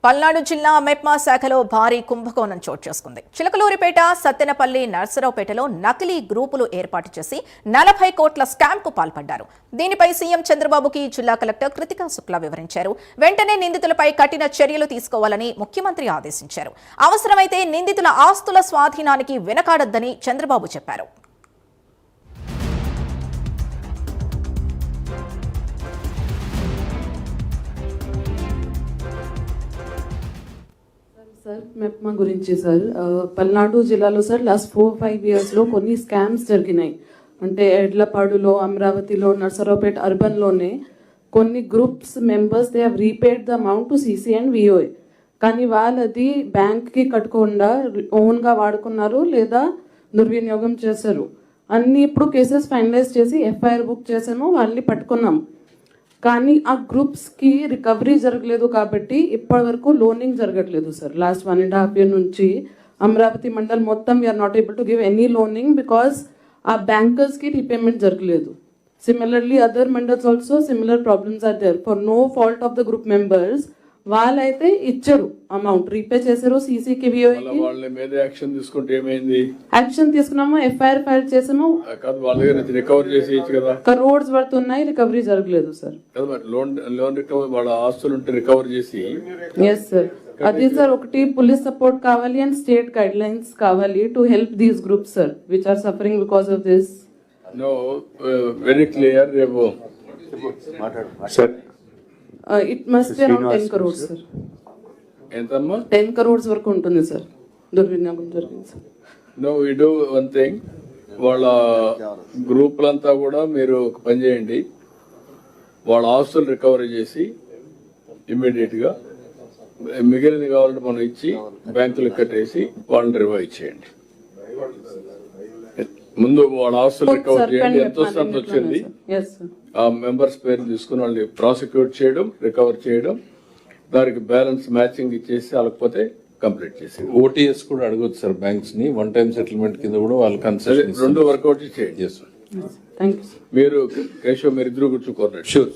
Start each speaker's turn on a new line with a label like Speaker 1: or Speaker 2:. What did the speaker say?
Speaker 1: పల్నాడు జిల్లా మెప్మా శాఖలో భారీ కుంభకోణం చోటు చేసుకుంది. చిలకలూరిపేట, సత్తెనపల్లి, నర్సరావుపేటలో నకిలీ గ్రూపులు ఏర్పాటు చేసి 40 కోట్ల స్కామ్ కు పాల్పడ్డారు. దీనిపై సీఎం చంద్రబాబుకి జిల్లా కలెక్టర్ కృతికా శుక్లా వివరించారు. వెంటనే నిందితులపై కఠిన చర్యలు తీసుకోవాలని ముఖ్యమంత్రి ఆదేశించారు. అవసరమైతే నిందితుల ఆస్తుల స్వాధీనానికి వెనకాడొద్దని చంద్రబాబు చెప్పారు.
Speaker 2: సార్ మెప్మా గురించి సార్ పల్నాడు జిల్లాలో సార్ లాస్ట్ 4-5 ఇయర్స్లో కొన్ని స్కామ్స్ జరిగినాయి. అంటే ఎడ్లపాడులో, అమరావతిలో, నర్సరావుపేట అర్బన్లోనే కొన్ని groups members they have repaid the amount to CC and VOA. కానీ వాళ్ళది బ్యాంక్కి కట్టకుండా ఓన్గా వాడుకున్నారు లేదా దుర్వినియోగం చేశారు. అన్ని ఇప్పుడు కేసెస్ ఫైనలైజ్ చేసి ఎఫ్ఐఆర్ బుక్ చేసాము, వాళ్ళని పట్టుకున్నాం. కానీ ఆ గ్రూప్స్కి రికవరీ జరగలేదు కాబట్టి ఇప్పటి వరకు లోనింగ్ జరగట్లేదు సార్. లాస్ట్ 1.5 year నుంచి అమరావతి మండల్ మొత్తం we're not able to give any loaning because ఆ బ్యాంకర్స్కి రీపేమెంట్ జరగలేదు. Similarly other mandals also similar problems are there for no fault of the group members. వాళ్ళైతే ఇచ్చారు, అమౌంట్ రీపే చేశారు సీసీకి, విఓకి.
Speaker 3: వాళ్ళ మీద యాక్షన్ తీసుకుంటే ఏమైంది?
Speaker 2: యాక్షన్ తీసుకున్నాము, ఎఫ్ఐఆర్ ఫైల్ చేసాము.
Speaker 3: వాళ్ళ దగ్గర రికవర్ చేసి కదా,
Speaker 2: crores వర్త్ ఉన్నాయి, రికవరీ జరగలేదు సార్.
Speaker 3: లోన్ రికవర్ వాళ్ళ ఆస్తులు ఉంటే రికవర్ చేసి.
Speaker 2: ఎస్ సార్, అది సార్ ఒకటి పోలీస్ సపోర్ట్ కావాలి అండ్ స్టేట్ గైడ్ లైన్స్ కావాలి to help these groups sir which are suffering because of this.
Speaker 3: No very clear. రేపు
Speaker 4: sir
Speaker 2: it must be around 10 crores sir.
Speaker 3: ఎంతమ్మా?
Speaker 2: 10 crores వరకు ఉంటుంది sir దుర్వినియోగం జరిగింది sir.
Speaker 3: No we do one thing, వాళ్ళ గ్రూపులంతా కూడా మీరు ఒక పని చేయండి, వాళ్ళ ఆస్తులు రికవరీ చేసి ఇమ్మీడియట్గా మిగిలిన కావాలంటే మనం ఇచ్చి బ్యాంకులకు కట్టేసి వాళ్ళని రివైవ్ చేయండి. ముందు వాళ్ళ ఆస్తులు రికవర్ చేయండి. ఎంత వస్తుంది వచ్చింది ఆ మెంబర్స్ పేరు తీసుకుని వాళ్ళని ప్రాసిక్యూట్ చేయడం, రికవర్ చేయడం, దానికి బ్యాలెన్స్ మ్యాచింగ్ ఇచ్చేసి వాళ్ళకపోతే కంప్లీట్ చేసి
Speaker 4: ఓటీఎస్ కూడా అడగొచ్చు సార్ బ్యాంక్స్ ని. వన్ టైం సెటిల్మెంట్ కింద కూడా వాళ్ళు కన్సెషన్
Speaker 3: రెండు వర్కౌట్ చేయండి.
Speaker 2: Thank you.
Speaker 3: మీరు కేశవ్, మీరు ఇద్దరు కూర్చోకోరండి.
Speaker 4: షూర్.